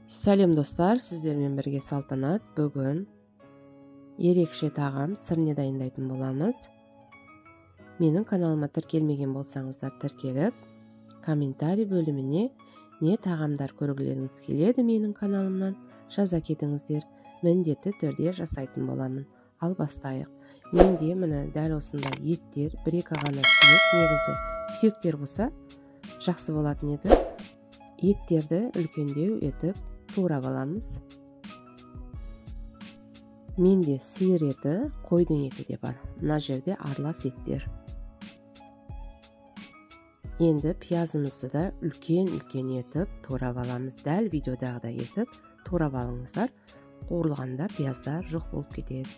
Сәлем достар, сіздермен бірге Салтанат. Бүгін ерекше тағам сырне дайындайтын боламыз. Менің каналыма тіркелмеген болсаңыздар тіркеліп, комментарий бөліміне не тағамдар көргілеріңіз келеді менің каналымнан жаза кетіңіздер. Міндетті түрде жасайтын боламын. Ал бастайық. Менде міне дәл осындай еттер, бір-екі ғана сүйек, негізі сүйектер болса жақсы болатын еді. Еттерді үлкендеу етіп турап аламыз. Менде сиыр еті, қойдың еті де бар. Мына жерде аралас еттер. Енді пиязымызды да үлкен етіп турап аламыз. Дәл видеодағыдай етіп турап алыңыздар. Қуырылғанда пияздар жоқ болып кетеді.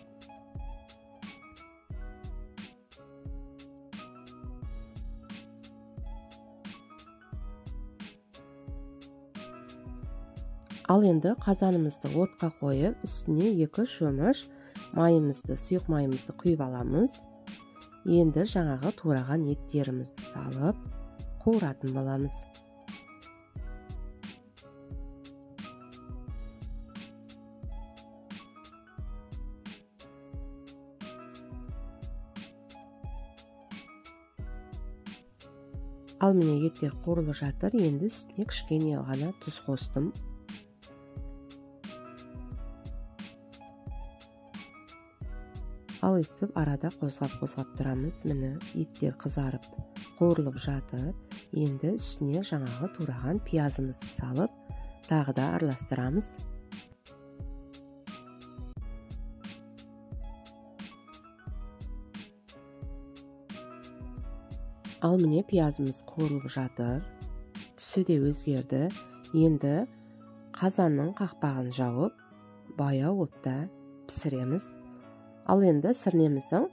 Ал енді қазанымызды отқа қойып, үстіне 2 шөміш майымызды, сұйық майымызды құйып аламыз. Енді жаңағы тураған еттерімізді салып, қуыратын боламыз. Ал міне еттер қуырылып жатыр. Енді үстіне кішкене ғана тұз қостым. Ал өстіп арада қозғап тұрамыз. Міне еттер қызарып, қуырылып жатыр. Енді үстіне жаңағы тураған пиязымызды салып, тағы да араластырамыз. Ал міне пиязымыз қуырылып жатыр. Түсі де өзгерді. Енді қазанның қақпағын жауып, баяу отта пісіреміз. Ал енді сырнеміздің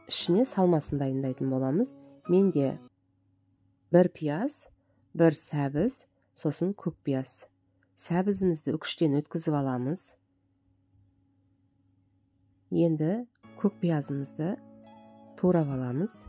ішіне салмасын дайындайтын боламыз. Менде 1 пияз, 1 сәбіз, сосын көк пияз. Сәбізімізді үкіштен өткізіп аламыз. Енді көк пиязымызды турап аламыз.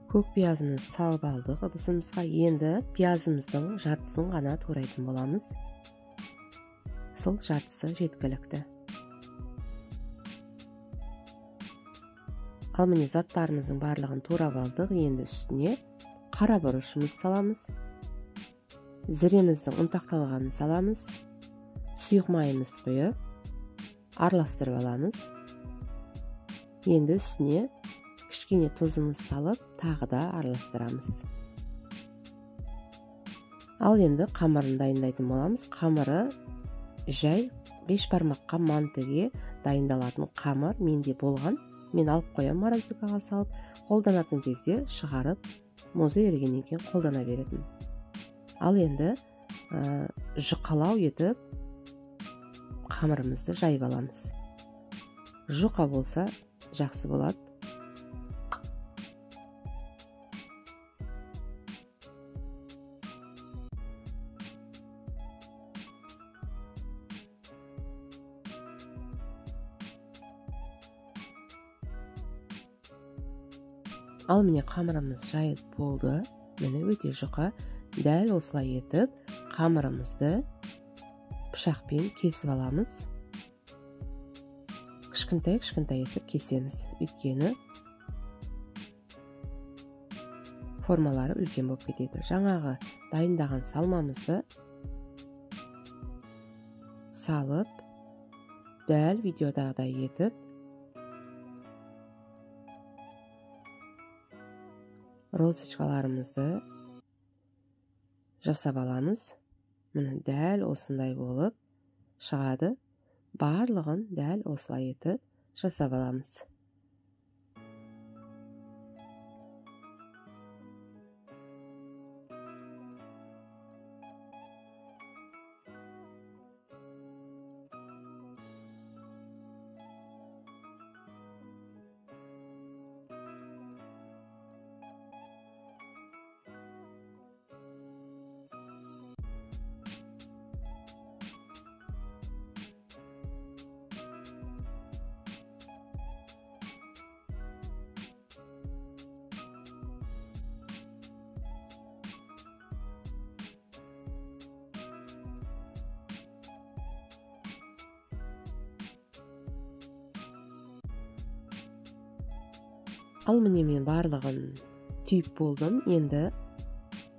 Көк пиязымызды салып алдық ыдысымызға. Енді пиязымыздың жартысын ғана турайтын боламыз. Сол жартысы жеткілікті. Ал міне заттарымыздың барлығын турап алдық. Енді үстіне қара бұрышымызды саламыз. Зіреміздің ұнтақталғанын саламыз. Сұйық майымызды құйып, араластырып аламыз. Енді үстіне кішкене тұзымыз салып, тағы да араластырамыз. Ал енді қамырын дайындайтын боламыз. Қамыры жай 5 бармаққа мантыге дайындалатын қамыр менде болған. Мен алып қоям морозилкаға салып, қолданатын кезде шығарып, музы ерігеннен кейін қолдана беретін. Ал енді жұқалау етіп қамырымызды жайып аламыз. Жұқа болса жақсы болады. Ал міне қамырымыз жайылып болды. Міне өте жұқа. Дәл осылай етіп, қамырымызды пышақпен кесіп аламыз. Кішкентай етіп кесеміз. Өйткені формалары үлкен болып кетеді. Жаңағы дайындаған салмамызды салып, дәл видеодағыдай етіп, розочкаларымызды жасап аламыз. Міне дәл осындай болып шығады. Барлығын дәл осылай етіп жасап аламыз. Ал міне мен барлығын түйіп болдым. Енді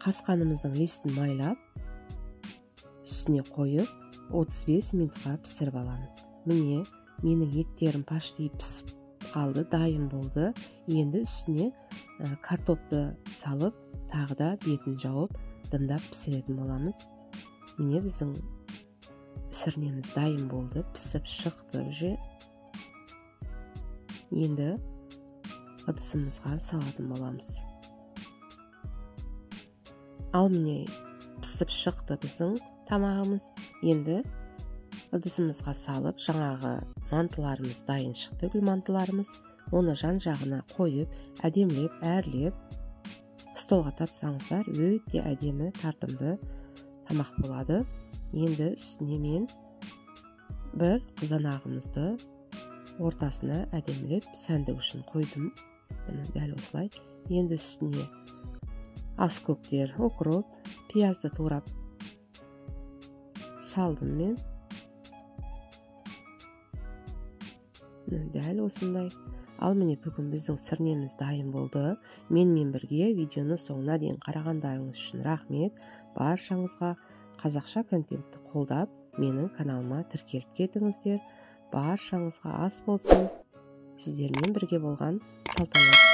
қасқанымыздың листін майлап, үстіне қойып, 35 минутқа пісіріп аламыз. Міне менің еттерім пашти пісіп қалды, дайын болды. Енді үстіне картопты салып, тағы да бетін жауып, дымдап пісіретін боламыз. Міне біздің сірнеміз дайын болды, пісіп шықты уже. Енді ыдысымызға салатын боламыз. Ал міне пісіп шықты біздің тамағымыз. Енді ыдысымызға салып, жаңағы мантыларымыз дайын шықты, гүл мантыларымыз. Оны жан-жағына қойып, әдемілеп, әрлеп, столға тартсаңыздар, өте әдемі, тартымды тамақ болады. Енді үстіне мен бір қызанағымызды ортасына әдемілеп сәндік үшін қойдым. Дәл осылай. Енді үстіне ас көктер, укроп, пиязды турап салдым мен. Дәл осындай. Ал міне бүгін біздің сірнеміз дайын болды. Менімен бірге видеоны соңына дейін қарағандарыңыз үшін рахмет. Баршаңызға қазақша контентті қолдап, менің каналыма тіркеліп кетіңіздер. Баршаңызға ас болсын. Сіздермен бірге болған Салтанат.